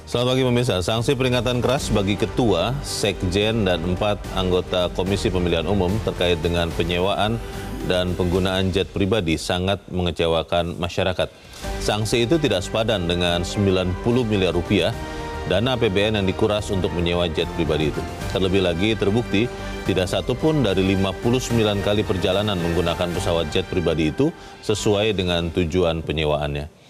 Selamat pagi pemirsa, sanksi peringatan keras bagi Ketua, Sekjen, dan 4 anggota Komisi Pemilihan Umum terkait dengan penyewaan dan penggunaan jet pribadi sangat mengecewakan masyarakat. Sanksi itu tidak sepadan dengan 90 miliar rupiah dana APBN yang dikuras untuk menyewa jet pribadi itu. Terlebih lagi terbukti tidak satu pun dari 59 kali perjalanan menggunakan pesawat jet pribadi itu sesuai dengan tujuan penyewaannya.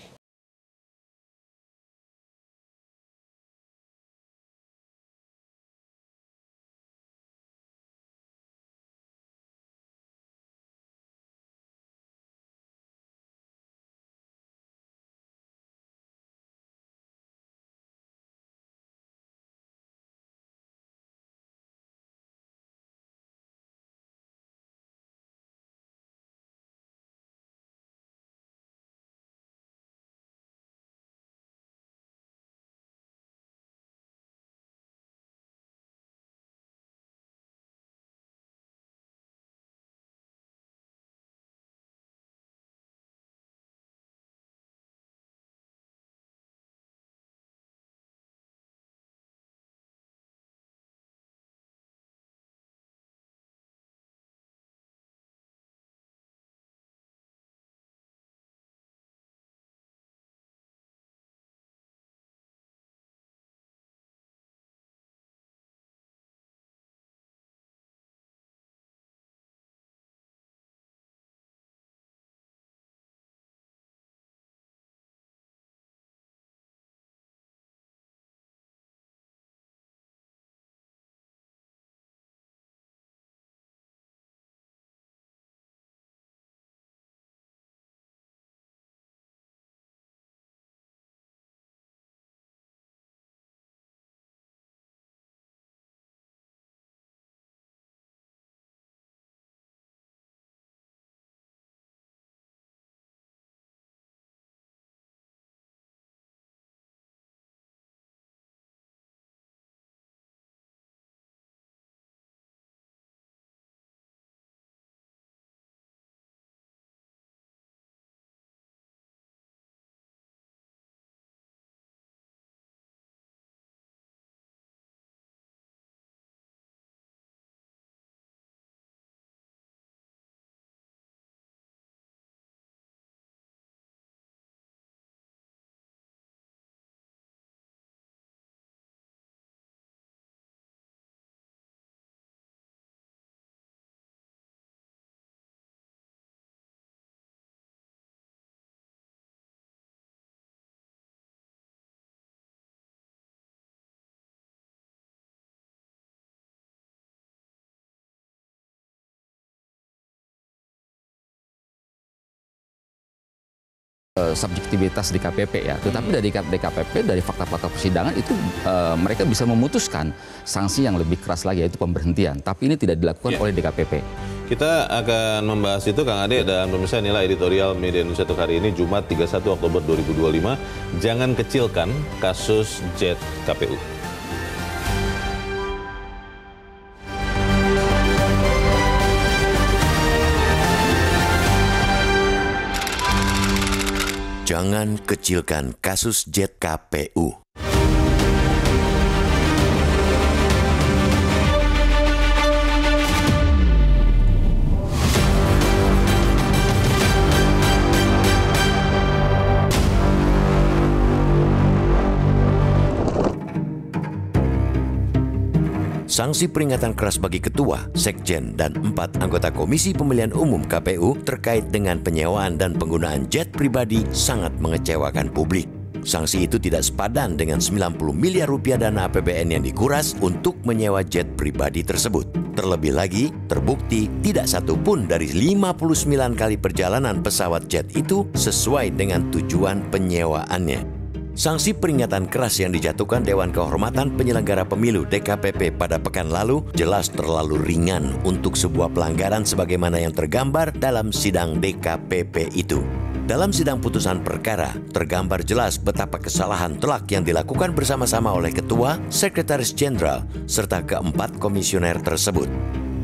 Subjektivitas DKPP ya, tetapi dari DKPP, dari fakta-fakta persidangan itu mereka bisa memutuskan sanksi yang lebih keras lagi, yaitu pemberhentian. Tapi ini tidak dilakukan oleh DKPP. Kita akan membahas itu Kang Ade dan pemirsa, inilah editorial Media Indonesia untuk hari ini Jumat 31 Oktober 2025. Jangan kecilkan kasus jet KPU. Jangan kecilkan kasus jet KPU. Sanksi peringatan keras bagi Ketua, Sekjen, dan 4 anggota Komisi Pemilihan Umum KPU terkait dengan penyewaan dan penggunaan jet pribadi sangat mengecewakan publik. Sanksi itu tidak sepadan dengan 90 miliar rupiah dana APBN yang dikuras untuk menyewa jet pribadi tersebut. Terlebih lagi, terbukti tidak satu pun dari 59 kali perjalanan pesawat jet itu sesuai dengan tujuan penyewaannya. Sanksi peringatan keras yang dijatuhkan Dewan Kehormatan Penyelenggara Pemilu DKPP pada pekan lalu jelas terlalu ringan untuk sebuah pelanggaran sebagaimana yang tergambar dalam sidang DKPP itu. Dalam sidang putusan perkara, tergambar jelas betapa kesalahan telak yang dilakukan bersama-sama oleh Ketua, Sekretaris Jenderal, serta keempat komisioner tersebut.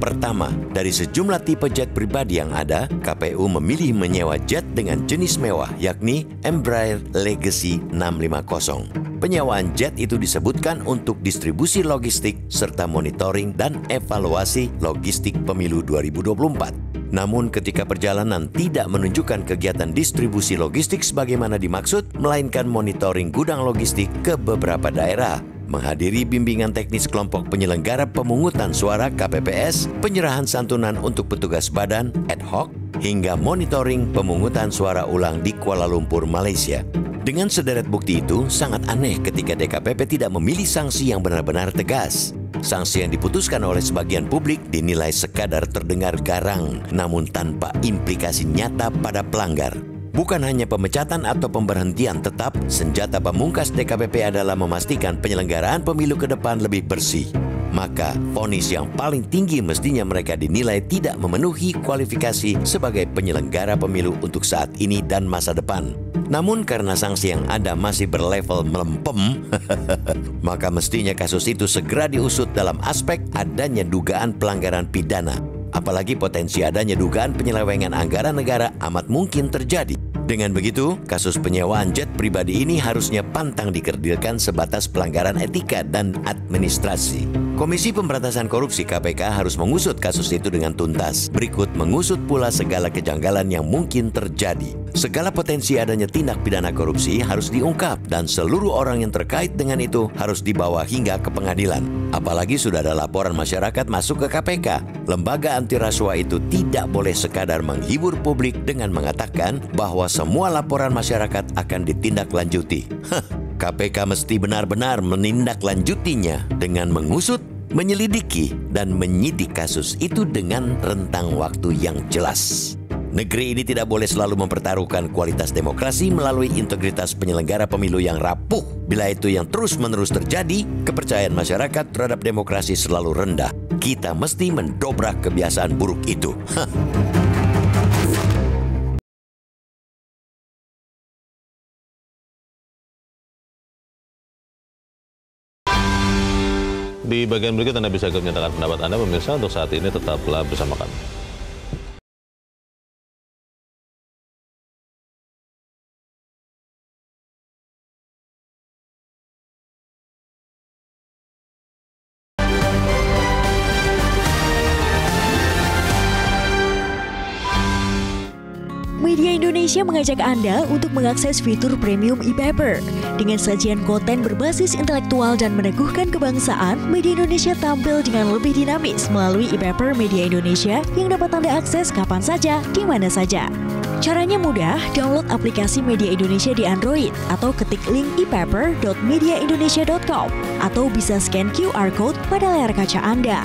Pertama, dari sejumlah tipe jet pribadi yang ada, KPU memilih menyewa jet dengan jenis mewah, yakni Embraer Legacy 650. Penyewaan jet itu disebutkan untuk distribusi logistik serta monitoring dan evaluasi logistik pemilu 2024. Namun ketika perjalanan tidak menunjukkan kegiatan distribusi logistik sebagaimana dimaksud, melainkan monitoring gudang logistik ke beberapa daerah, menghadiri bimbingan teknis kelompok penyelenggara pemungutan suara KPPS, penyerahan santunan untuk petugas badan ad hoc, hingga monitoring pemungutan suara ulang di Kuala Lumpur, Malaysia. Dengan sederet bukti itu, sangat aneh ketika DKPP tidak memilih sanksi yang benar-benar tegas. Sanksi yang diputuskan oleh sebagian publik dinilai sekadar terdengar garang, namun tanpa implikasi nyata pada pelanggar. Bukan hanya pemecatan atau pemberhentian tetap, senjata pamungkas DKPP adalah memastikan penyelenggaraan pemilu ke depan lebih bersih. Maka, vonis yang paling tinggi mestinya mereka dinilai tidak memenuhi kualifikasi sebagai penyelenggara pemilu untuk saat ini dan masa depan. Namun karena sanksi yang ada masih berlevel melempem, maka mestinya kasus itu segera diusut dalam aspek adanya dugaan pelanggaran pidana. Apalagi potensi adanya dugaan penyelewengan anggaran negara amat mungkin terjadi. Dengan begitu, kasus penyewaan jet pribadi ini harusnya pantang dikerdilkan sebatas pelanggaran etika dan administrasi. Komisi Pemberantasan Korupsi KPK harus mengusut kasus itu dengan tuntas. Berikut mengusut pula segala kejanggalan yang mungkin terjadi. Segala potensi adanya tindak pidana korupsi harus diungkap dan seluruh orang yang terkait dengan itu harus dibawa hingga ke pengadilan. Apalagi sudah ada laporan masyarakat masuk ke KPK. Lembaga anti rasuah itu tidak boleh sekadar menghibur publik dengan mengatakan bahwa semua laporan masyarakat akan ditindaklanjuti. KPK mesti benar-benar menindaklanjutinya dengan mengusut, menyelidiki, dan menyidik kasus itu dengan rentang waktu yang jelas. Negeri ini tidak boleh selalu mempertaruhkan kualitas demokrasi melalui integritas penyelenggara pemilu yang rapuh. Bila itu yang terus-menerus terjadi, kepercayaan masyarakat terhadap demokrasi selalu rendah. Kita mesti mendobrak kebiasaan buruk itu. Di bagian berikut Anda bisa menyatakan pendapat Anda, pemirsa. Untuk saat ini tetaplah bersama kami. Media Indonesia mengajak Anda untuk mengakses fitur premium e-paper. Dengan sajian konten berbasis intelektual dan meneguhkan kebangsaan, Media Indonesia tampil dengan lebih dinamis melalui e-paper Media Indonesia yang dapat Anda akses kapan saja, di mana saja. Caranya mudah, download aplikasi Media Indonesia di Android atau ketik link e-paper.mediaindonesia.com atau bisa scan QR code pada layar kaca Anda.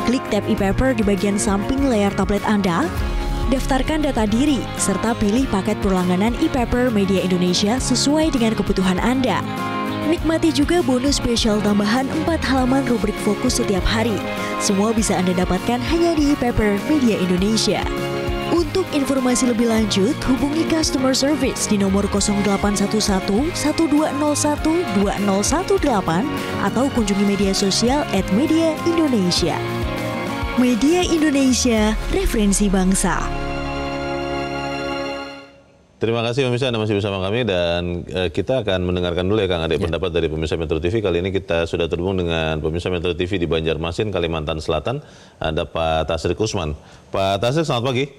Klik tab e-paper di bagian samping layar tablet Anda, daftarkan data diri, serta pilih paket berlangganan e-paper Media Indonesia sesuai dengan kebutuhan Anda. Nikmati juga bonus spesial tambahan 4 halaman rubrik fokus setiap hari. Semua bisa Anda dapatkan hanya di e-paper Media Indonesia. Untuk informasi lebih lanjut, hubungi customer service di nomor 0811 1201 2018 atau kunjungi media sosial @mediaindonesia. Media Indonesia, referensi bangsa. Terima kasih pemirsa, Anda masih bersama kami dan kita akan mendengarkan dulu ya Kang Ade pendapat dari pemirsa Metro TV. Kali ini kita sudah terhubung dengan pemirsa Metro TV di Banjarmasin, Kalimantan Selatan. Ada Pak Tasrik Usman. Pak Tasrik, selamat pagi.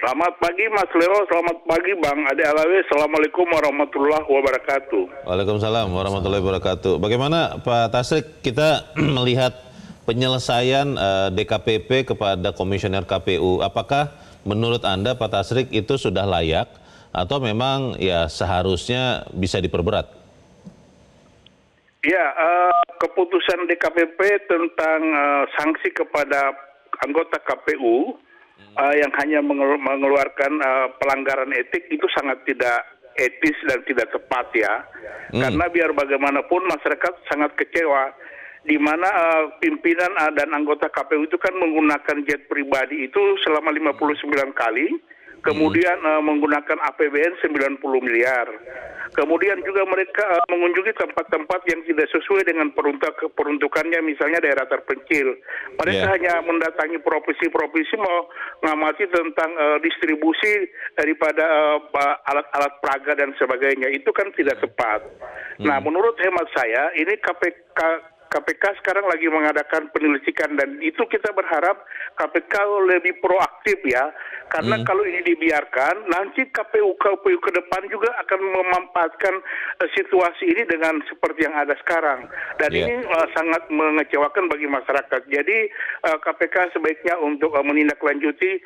Selamat pagi Mas Leo, selamat pagi Bang Ade Alawi. Assalamualaikum warahmatullahi wabarakatuh. Waalaikumsalam warahmatullahi wabarakatuh. Bagaimana Pak Tasrik kita melihat penyelesaian DKPP kepada Komisioner KPU? Apakah menurut Anda Pak Tasrik itu sudah layak atau memang ya seharusnya bisa diperberat? Ya, keputusan DKPP tentang sanksi kepada anggota KPU yang hanya mengeluarkan pelanggaran etik itu sangat tidak etis dan tidak tepat ya. Karena biar bagaimanapun masyarakat sangat kecewa di mana pimpinan dan anggota KPU itu kan menggunakan jet pribadi itu selama 59 kali kemudian menggunakan APBN 90 miliar. Kemudian juga mereka mengunjungi tempat-tempat yang tidak sesuai dengan peruntukannya, misalnya daerah terpencil. Mereka hanya mendatangi provinsi-provinsi mau ngamati tentang distribusi daripada alat-alat peraga dan sebagainya. Itu kan tidak tepat. Nah, menurut hemat saya, ini KPK sekarang lagi mengadakan penyelidikan dan itu kita berharap KPK lebih proaktif ya, karena kalau ini dibiarkan nanti KPU ke depan juga akan memanfaatkan situasi ini dengan seperti yang ada sekarang dan ini sangat mengecewakan bagi masyarakat. Jadi KPK sebaiknya untuk menindaklanjuti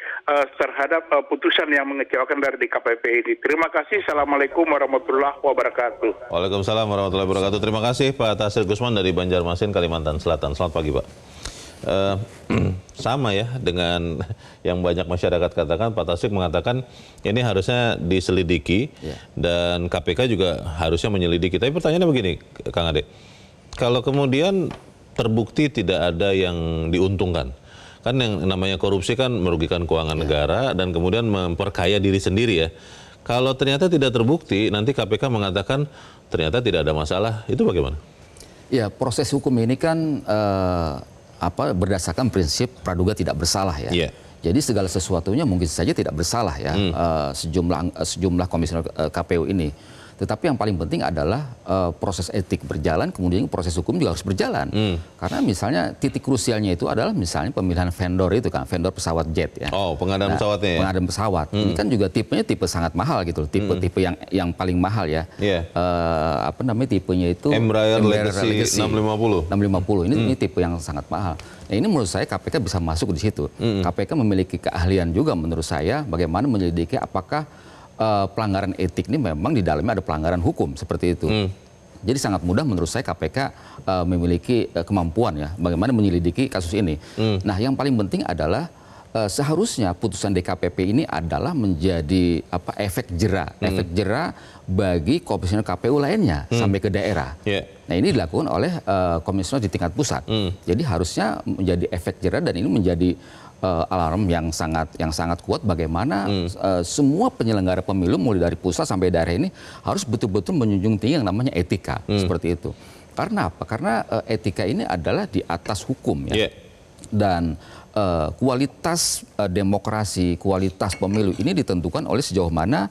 terhadap putusan yang mengecewakan dari DKPP ini. Terima kasih. Assalamualaikum warahmatullahi wabarakatuh. Waalaikumsalam warahmatullahi wabarakatuh. Terima kasih Pak Tasir Gusman dari Banjarmasin, Kalimantan Selatan. Selamat pagi Pak. Sama ya dengan yang banyak masyarakat katakan, Pak Tasik mengatakan ini harusnya diselidiki dan KPK juga harusnya menyelidiki. Tapi pertanyaannya begini, Kang Ade, kalau kemudian terbukti tidak ada yang diuntungkan, kan yang namanya korupsi kan merugikan keuangan negara dan kemudian memperkaya diri sendiri ya. Kalau ternyata tidak terbukti, nanti KPK mengatakan ternyata tidak ada masalah, itu bagaimana? Ya, proses hukum ini kan berdasarkan prinsip praduga tidak bersalah ya. Jadi segala sesuatunya mungkin saja tidak bersalah ya sejumlah komisioner KPU ini. Tetapi yang paling penting adalah proses etik berjalan, kemudian proses hukum juga harus berjalan. Karena misalnya titik krusialnya itu adalah misalnya pemilihan vendor itu kan, vendor pesawat jet ya. Oh, pengadaan pesawatnya ya? Pengadaan pesawat. Ini kan juga tipenya tipe sangat mahal gitu, tipe yang paling mahal ya. Tipenya itu Embraer Legacy 650. 650. Ini tipe yang sangat mahal. Nah, ini menurut saya KPK bisa masuk di situ. KPK memiliki keahlian juga menurut saya bagaimana menyelidiki apakah pelanggaran etik ini memang di dalamnya ada pelanggaran hukum seperti itu. Jadi sangat mudah menurut saya KPK memiliki kemampuan ya bagaimana menyelidiki kasus ini. Nah, yang paling penting adalah seharusnya putusan DKPP ini adalah menjadi efek jera bagi komisioner KPU lainnya sampai ke daerah. Nah, ini dilakukan oleh komisioner di tingkat pusat. Jadi harusnya menjadi efek jera dan ini menjadi alarm yang sangat kuat bagaimana semua penyelenggara pemilu mulai dari pusat sampai daerah ini harus betul-betul menjunjung tinggi yang namanya etika seperti itu. Karena apa? Karena etika ini adalah di atas hukum ya. Dan kualitas demokrasi, kualitas pemilu ini ditentukan oleh sejauh mana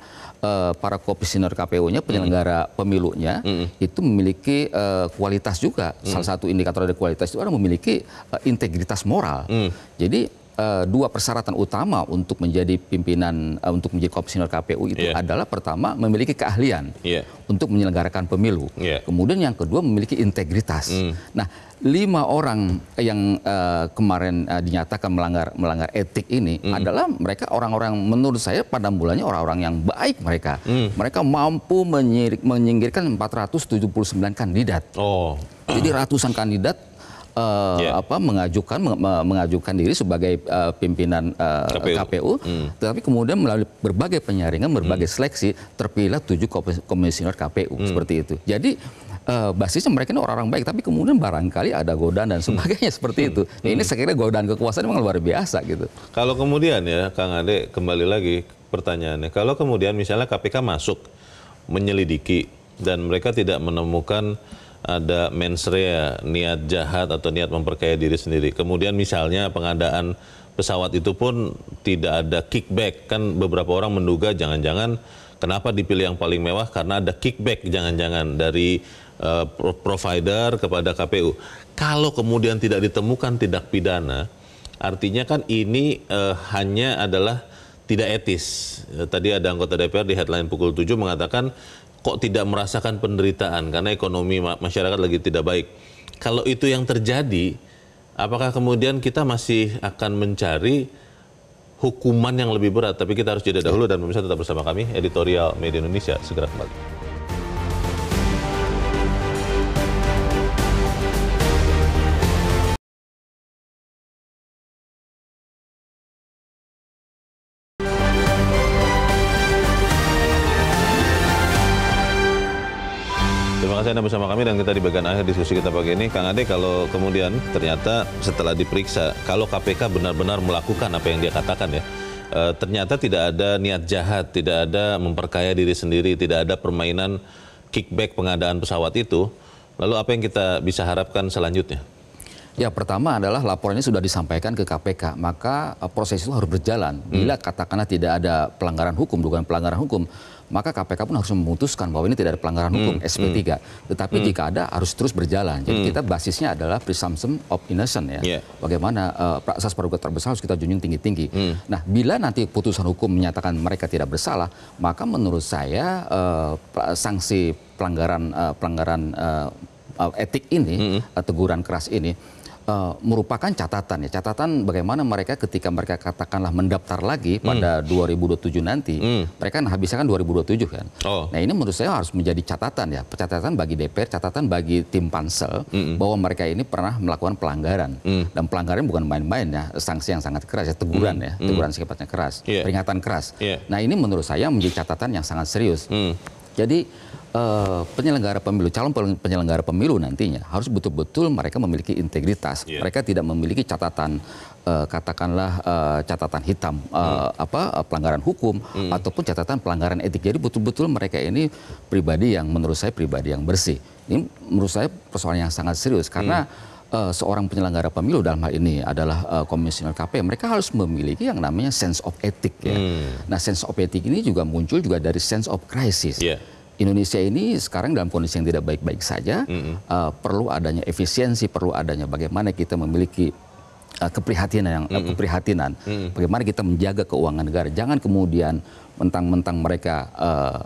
para komisioner KPU-nya, penyelenggara pemilunya itu memiliki kualitas juga. Salah satu indikator dari kualitas itu adalah memiliki integritas moral. Jadi dua persyaratan utama untuk menjadi pimpinan, untuk menjadi komisioner KPU itu adalah pertama memiliki keahlian untuk menyelenggarakan pemilu. Kemudian yang kedua memiliki integritas. Nah, 5 orang yang kemarin dinyatakan melanggar etik ini adalah mereka orang-orang menurut saya pada mulanya orang-orang yang baik mereka. Mereka mampu menyingkirkan 479 kandidat. Jadi ratusan kandidat mengajukan diri sebagai pimpinan KPU, tetapi kemudian melalui berbagai penyaringan, berbagai seleksi terpilih 7 komisioner KPU seperti itu. Jadi basisnya mereka ini orang-orang baik, tapi kemudian barangkali ada godaan dan sebagainya seperti itu. Nah, ini saya kira godaan kekuasaan memang luar biasa gitu. Kalau kemudian ya Kang Ade, kembali lagi pertanyaannya, kalau kemudian misalnya KPK masuk menyelidiki dan mereka tidak menemukan ada mens rea, niat jahat atau niat memperkaya diri sendiri. Kemudian misalnya pengadaan pesawat itu pun tidak ada kickback. Kan beberapa orang menduga jangan-jangan kenapa dipilih yang paling mewah karena ada kickback jangan-jangan dari provider kepada KPU. Kalau kemudian tidak ditemukan tindak pidana, artinya kan ini hanya adalah tidak etis. Tadi ada anggota DPR di headline pukul 7 mengatakan kok tidak merasakan penderitaan karena ekonomi masyarakat lagi tidak baik. Kalau itu yang terjadi, apakah kemudian kita masih akan mencari hukuman yang lebih berat? Tapi kita harus jeda dahulu dan pemirsa tetap bersama kami, Editorial Media Indonesia segera kembali. Anda bersama kami dan kita di bagian akhir diskusi kita pagi ini. Kang Ade, kalau kemudian ternyata setelah diperiksa, kalau KPK benar-benar melakukan apa yang dia katakan ya, ternyata tidak ada niat jahat, tidak ada memperkaya diri sendiri, tidak ada permainan kickback pengadaan pesawat itu, lalu apa yang kita bisa harapkan selanjutnya? Ya, pertama adalah laporan ini sudah disampaikan ke KPK, maka proses itu harus berjalan. Bila katakanlah tidak ada pelanggaran hukum, dugaan pelanggaran hukum, maka KPK pun harus memutuskan bahwa ini tidak ada pelanggaran hukum, SP3. Tetapi jika ada, harus terus berjalan. Jadi kita basisnya adalah presumption of innocence ya. Bagaimana asas praduga tak bersalah harus kita junjung tinggi-tinggi. Nah, bila nanti putusan hukum menyatakan mereka tidak bersalah, maka menurut saya sanksi pelanggaran etik ini, teguran keras ini, merupakan catatan ya, catatan bagaimana mereka ketika mereka katakanlah mendaftar lagi pada 2027 nanti, mereka kan habisnya kan 2027 kan. Nah, ini menurut saya harus menjadi catatan ya, catatan bagi DPR, catatan bagi tim pansel bahwa mereka ini pernah melakukan pelanggaran, dan pelanggaran bukan main-main ya, sanksi yang sangat keras ya, teguran ya, teguran sifatnya keras, peringatan keras. Nah, ini menurut saya menjadi catatan yang sangat serius. Jadi penyelenggara pemilu, calon penyelenggara pemilu nantinya harus betul-betul mereka memiliki integritas. Mereka tidak memiliki catatan katakanlah catatan hitam pelanggaran hukum ataupun catatan pelanggaran etik. Jadi betul-betul mereka ini pribadi yang menurut saya pribadi yang bersih. Ini menurut saya persoalan yang sangat serius karena seorang penyelenggara pemilu dalam hal ini adalah komisioner KPU, mereka harus memiliki yang namanya sense of ethic ya. Nah, sense of ethic ini juga muncul juga dari sense of crisis. Indonesia ini sekarang dalam kondisi yang tidak baik-baik saja, perlu adanya efisiensi, perlu adanya bagaimana kita memiliki keprihatinan, bagaimana kita menjaga keuangan negara. Jangan kemudian mentang-mentang mereka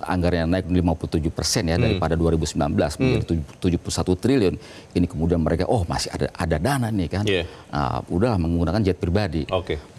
anggarannya naik 57% ya daripada 2019 menjadi 71 triliun. Ini kemudian mereka masih ada dana nih kan. Udahlah menggunakan jet pribadi.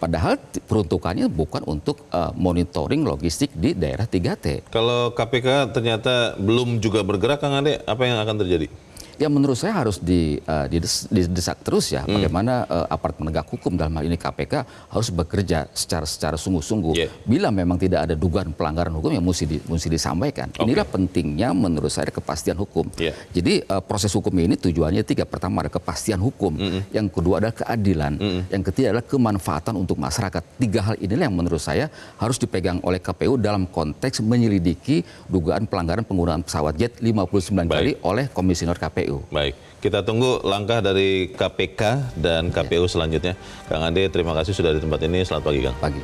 Padahal peruntukannya bukan untuk monitoring logistik di daerah 3T. Kalau KPK ternyata belum juga bergerak, Kang Ade, apa yang akan terjadi? Ya, menurut saya harus didesak terus ya, bagaimana aparat penegak hukum dalam hal ini KPK harus bekerja secara sungguh-sungguh. Bila memang tidak ada dugaan pelanggaran hukum yang mesti disampaikan. Inilah pentingnya menurut saya kepastian hukum. Jadi proses hukum ini tujuannya 3. Pertama ada kepastian hukum, yang kedua adalah keadilan, yang ketiga adalah kemanfaatan untuk masyarakat. 3 hal inilah yang menurut saya harus dipegang oleh KPU dalam konteks menyelidiki dugaan pelanggaran penggunaan pesawat jet 59 kali oleh komisioner KPU. Baik, kita tunggu langkah dari KPK dan KPU selanjutnya. Kang Ade, terima kasih sudah di tempat ini. Selamat pagi, Kang. Pagi.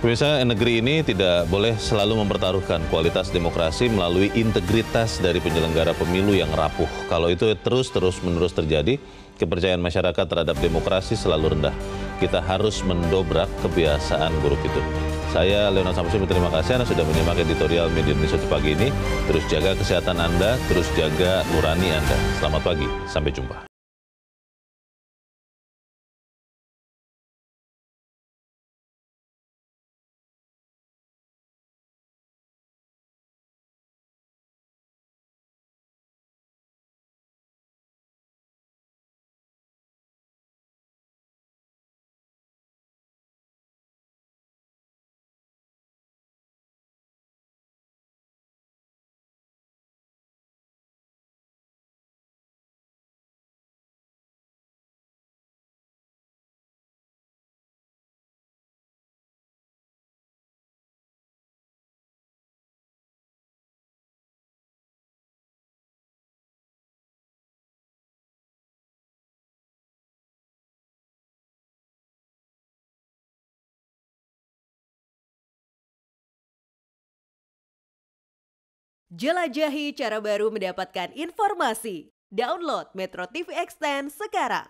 Pemirsa, negeri ini tidak boleh selalu mempertaruhkan kualitas demokrasi melalui integritas dari penyelenggara pemilu yang rapuh. Kalau itu terus-menerus terjadi, kepercayaan masyarakat terhadap demokrasi selalu rendah. Kita harus mendobrak kebiasaan buruk itu. Saya Leonard Samsudin, terima kasih Anda sudah menyimak editorial Media Indonesia pagi ini. Terus jaga kesehatan Anda, terus jaga nurani Anda. Selamat pagi, sampai jumpa. Jelajahi cara baru mendapatkan informasi. Download Metro TV Extend sekarang.